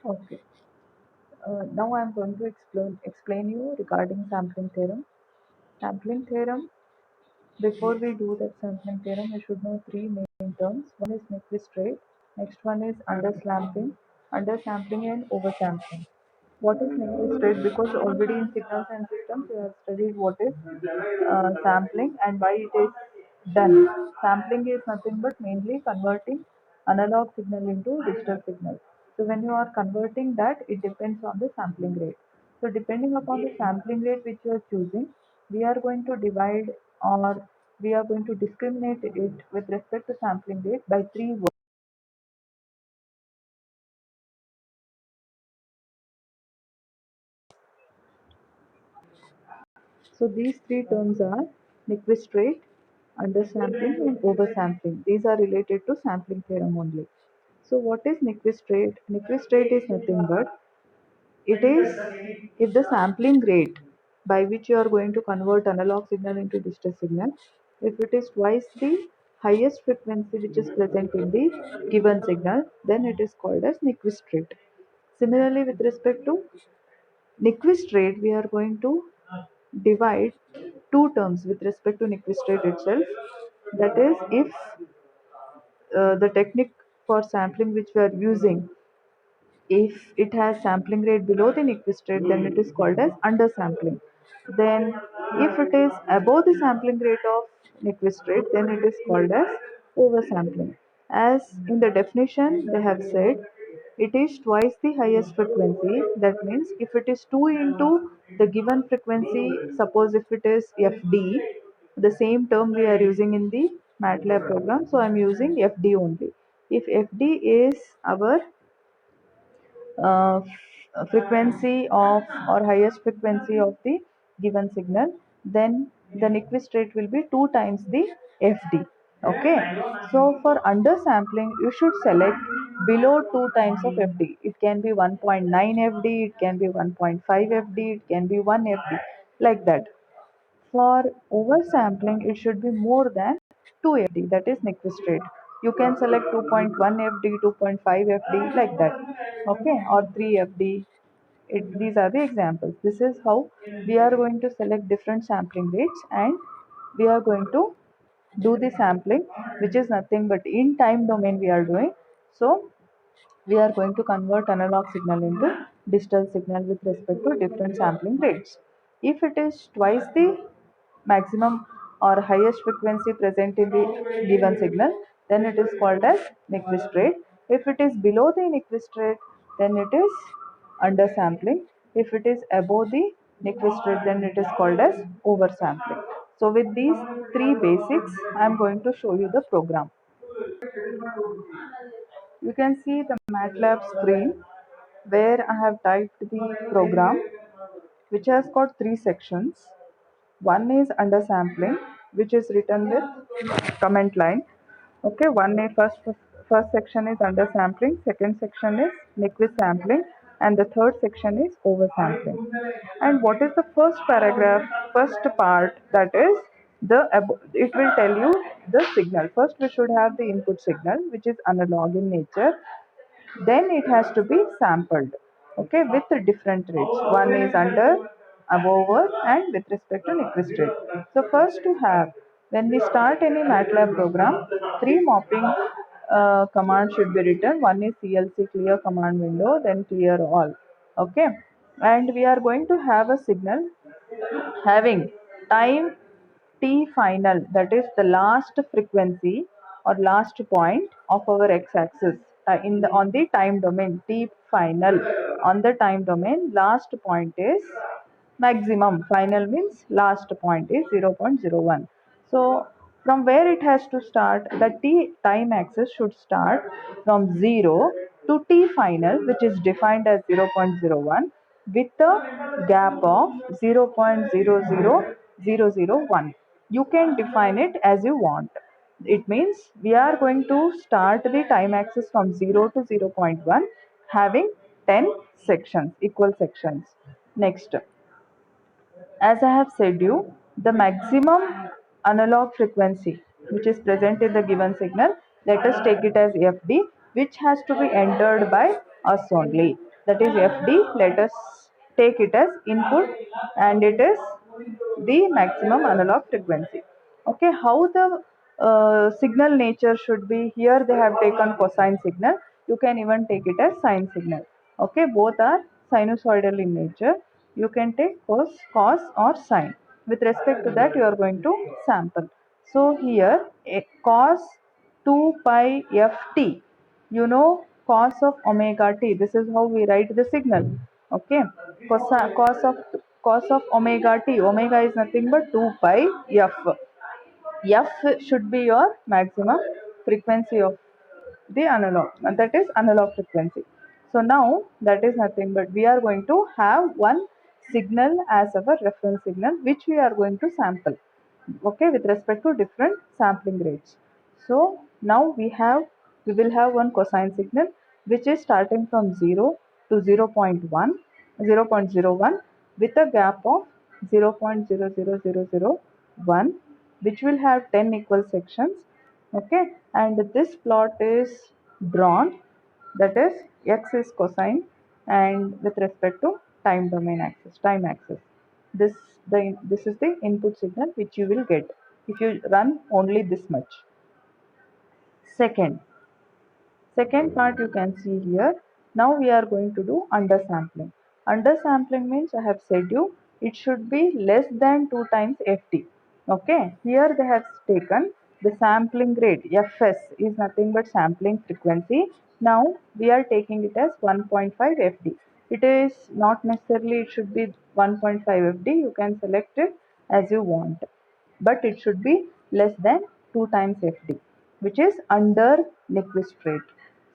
Okay. Now I'm going to explain you regarding sampling theorem. Sampling theorem. Before we do that sampling theorem, we should know three main terms. One is Nyquist rate. Next one is undersampling and oversampling. What is Nyquist rate? Because already in signals and systems we have studied what is sampling and why it is done. Sampling is nothing but mainly converting analog signal into digital signal. So when you are converting that, it depends on the sampling rate. So depending upon the sampling rate which you are choosing, we are going to divide or we are going to discriminate it with respect to sampling rate by three words. So these three terms are Nyquist rate, undersampling and oversampling. These are related to sampling theorem only. So what is Nyquist rate? Nyquist rate is nothing but it is if the sampling rate by which you are going to convert analog signal into digital signal, if it is twice the highest frequency which is present in the given signal, then it is called as Nyquist rate. Similarly, with respect to Nyquist rate, we are going to divide two terms with respect to Nyquist rate itself. That is, if the technique for sampling which we are using, if it has sampling rate below the Nyquist rate, then it is called as undersampling. Then, if it is above the sampling rate of Nyquist rate, then it is called as oversampling. As in the definition, they have said it is twice the highest frequency. That means if it is 2 into the given frequency, suppose if it is FD, the same term we are using in the MATLAB program, so I am using FD only. If FD is our frequency of or highest frequency of the given signal, then the Nyquist rate will be 2 times the FD. Okay, so for undersampling you should select below 2 times of FD. It can be 1.9 FD, it can be 1.5 FD, it can be 1 FD, like that. For oversampling, it should be more than 2 FD, that is Nyquist rate. You can select 2.1 FD, 2.5 FD, like that. Okay, or 3 FD. These are the examples. This is how we are going to select different sampling rates and we are going to do the sampling, which is nothing but in time domain we are doing. So we are going to convert analog signal into digital signal with respect to different sampling rates. If it is twice the maximum or highest frequency present in the given signal, then it is called as Nyquist rate. If it is below the Nyquist rate, then it is undersampling. If it is above the Nyquist rate, then it is called as oversampling. So with these three basics, I am going to show you the program. You can see the MATLAB screen where I have typed the program, which has got three sections. One is undersampling, which is written with comment line. Okay, first section is undersampling, second section is Nyquist sampling, and the third section is oversampling. And what is the first paragraph? First part, that is it will tell you the signal. First, we should have the input signal, which is analog in nature. Then it has to be sampled, okay, with the different rates. One is under, over, and with respect to Nyquist rate. So first to have, when we start any MATLAB program, three mopping commands should be written. One is CLC, clear command window, then clear all. Okay, and we are going to have a signal having time t final, that is the last frequency or last point of our x-axis in the on the time domain. T final on the time domain, last point is maximum. Final means last point is 0.01. So from where it has to start, the t time axis should start from 0 to t final, which is defined as 0.01, with a gap of 0.00001. You can define it as you want. It means we are going to start the time axis from 0 to 0.1, having 10 sections, equal sections. Next, as I have said you, the maximum analog frequency which is present in the given signal, let us take it as FD, which has to be entered by us only. that is FD. Let us take it as input, and it is the maximum analog frequency. Okay, how the signal nature should be? Here they have taken cosine signal. You can even take it as sine signal. Okay, both are sinusoidal in nature. You can take cos or sine. With respect to that, you are going to sample. So here cos 2 pi ft, you know, cos of omega t, this is how we write the signal. Okay, cos of omega t, omega is nothing but 2 pi f. F should be your maximum frequency of the analog, and that is analog frequency. So now that is nothing but we are going to have one signal as our reference signal, which we are going to sample, okay, with respect to different sampling rates. So now we will have one cosine signal which is starting from 0 to 0.1 with a gap of 0.00001, which will have 10 equal sections. Okay, and this plot is drawn, that is x is cosine, and with respect to time axis, this is the input signal which you will get if you run only this much. Second part you can see here. Now we are going to do undersampling. Undersampling means, I have said you, it should be less than 2 times ft. Okay, here they have taken the sampling rate. Fs is nothing but sampling frequency. Now we are taking it as 1.5 ft. It is not necessarily it should be 1.5 ft. You can select it as you want, but it should be less than 2 times ft, which is under Nyquist rate.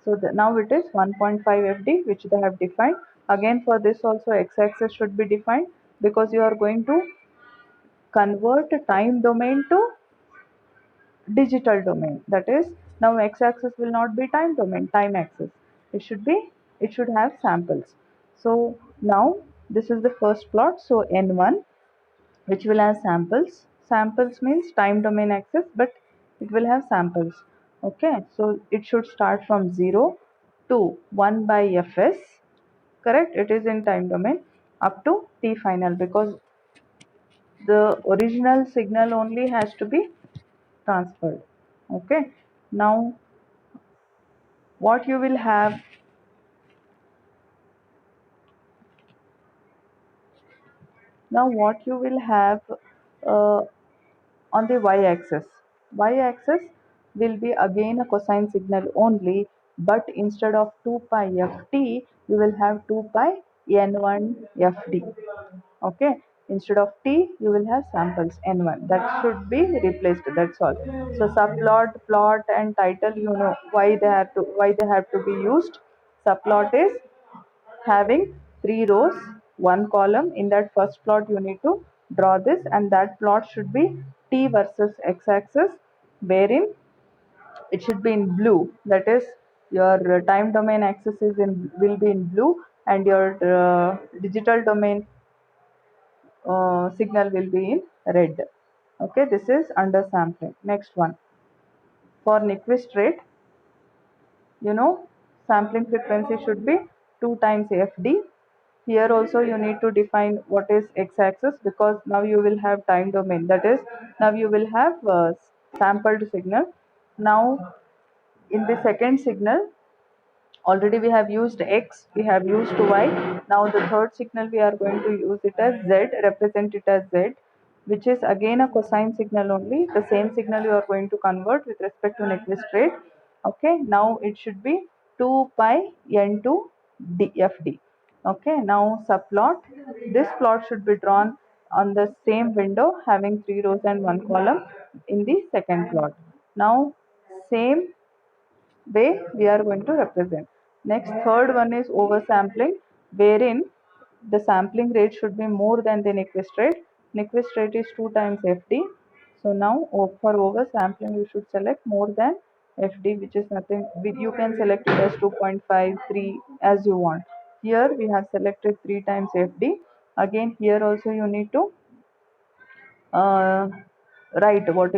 So now it is 1.5 FD, which they have defined. Again, for this also x-axis should be defined, because you are going to convert time domain to digital domain. That is, now x-axis will not be time domain, time axis. It should have samples. So now this is the first plot. So N1, which will have samples. Samples means time domain axis, but it will have samples. Okay, so it should start from 0 to 1 by Fs, correct? It is in time domain up to T final, because the original signal only has to be transferred. Okay, now what you will have, uh, on the y-axis. Y-axis will be again a cosine signal only, but instead of 2 pi ft, you will have 2 pi n1 fd. Okay, instead of t, you will have samples n1. That should be replaced. That's all. So subplot, plot, and title, you know why they have to be used. Subplot is having 3 rows, 1 column. In that first plot you need to draw this, and that plot should be t versus x-axis, wherein it should be in blue. That is, your time domain axis will be in blue, and your digital domain signal will be in red. Okay, this is undersampling. Next one, for Nyquist rate, you know, sampling frequency should be 2 times fd. Here also you need to define what is x-axis, because now you will have time domain, that is, now you will have sampled signal. Now in the second signal, already we have used x, we have used y. Now the third signal we are going to use it as z, represent it as z, which is again a cosine signal only. The same signal you are going to convert with respect to Nyquist rate. Okay, now it should be 2 pi n2 dfd. Okay, now subplot, this plot should be drawn on the same window, having 3 rows and 1 column in the second plot. Now same way we are going to represent. Next, third one is oversampling, wherein the sampling rate should be more than the Nyquist rate. Nyquist rate is 2 times FD. So now for oversampling you should select more than FD, which is nothing. You can select it as 2.5, 3 as you want. Here we have selected 3 times FD. Again here also you need to uh, write what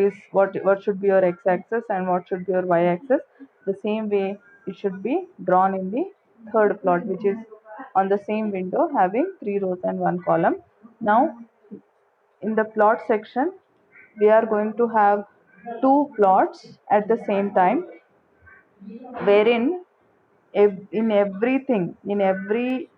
should be your x-axis and what should be your y-axis. The same way it should be drawn in the third plot, which is on the same window having 3 rows and 1 column. Now in the plot section, we are going to have two plots at the same time, wherein in everything, in every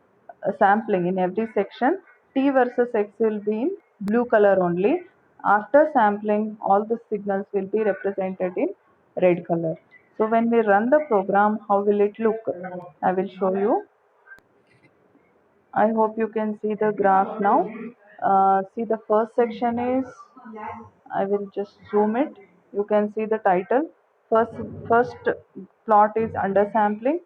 sampling, in every section, T versus X will be in blue color only. After sampling, all the signals will be represented in red color. So when we run the program, how will it look? I will show you. I hope you can see the graph now. See, the first section is, I will just zoom it. You can see the title. First plot is undersampling.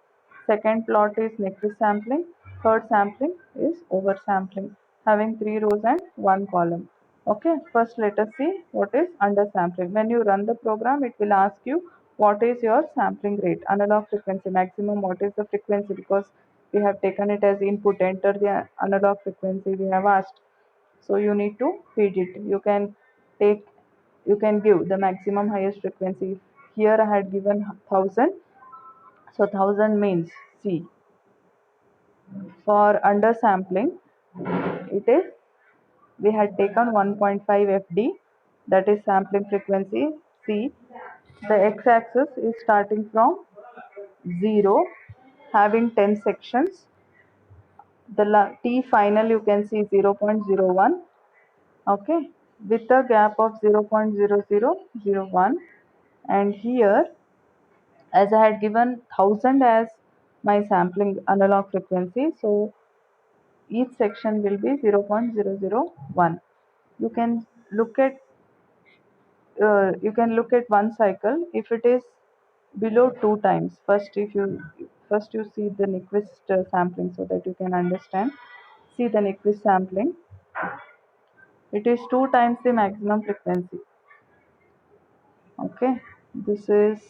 Second plot is Nyquist sampling. Third sampling is oversampling, having 3 rows and 1 column. Okay, first let us see what is undersampling. When you run the program, it will ask you what is your sampling rate, analog frequency maximum, what is the frequency, because we have taken it as input, enter the analog frequency we have asked. So you need to feed it. Take you can give the maximum highest frequency. Here I had given 1000, so 1000 means, see, for undersampling it is, we had taken 1.5 FD, that is sampling frequency. See, the x-axis is starting from 0, having 10 sections. The T final you can see 0.01, okay, with a gap of 0.0001. And here, as I had given 1000 as my sampling analog frequency, so each section will be 0.001. You can look at one cycle. If it is below 2 times, first you see the Nyquist sampling, so that you can understand. See the Nyquist sampling, it is 2 times the maximum frequency. Okay, this is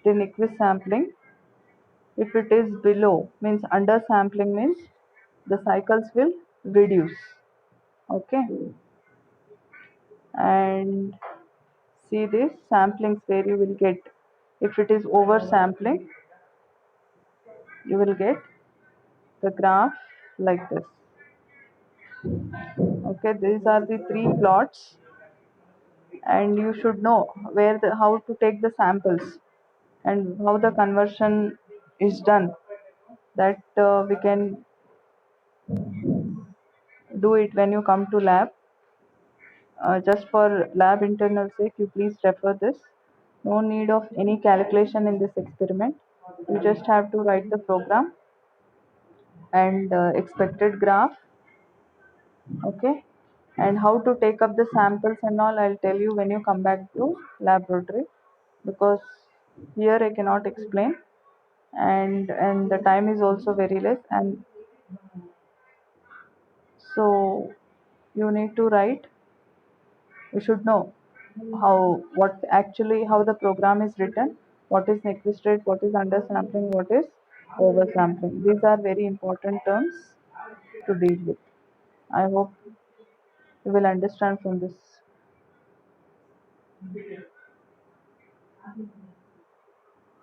the Nyquist sampling. If it is below, means undersampling, means the cycles will reduce. Okay, and see this samplings where you will get, if it is oversampling, you will get the graph like this. Okay, these are the 3 plots, and you should know how to take the samples and how the conversion is done. That we can do it when you come to lab. Just for lab internal sake, you please refer this. No need of any calculation in this experiment. You just have to write the program and expected graph. Okay, and how to take up the samples and all, I'll tell you when you come back to laboratory, because here I cannot explain, and the time is also very less, and so you need to write. You should know how the program is written, what is Nyquist rate, what is undersampling, what is oversampling. These are very important terms to deal with. I hope you will understand from this.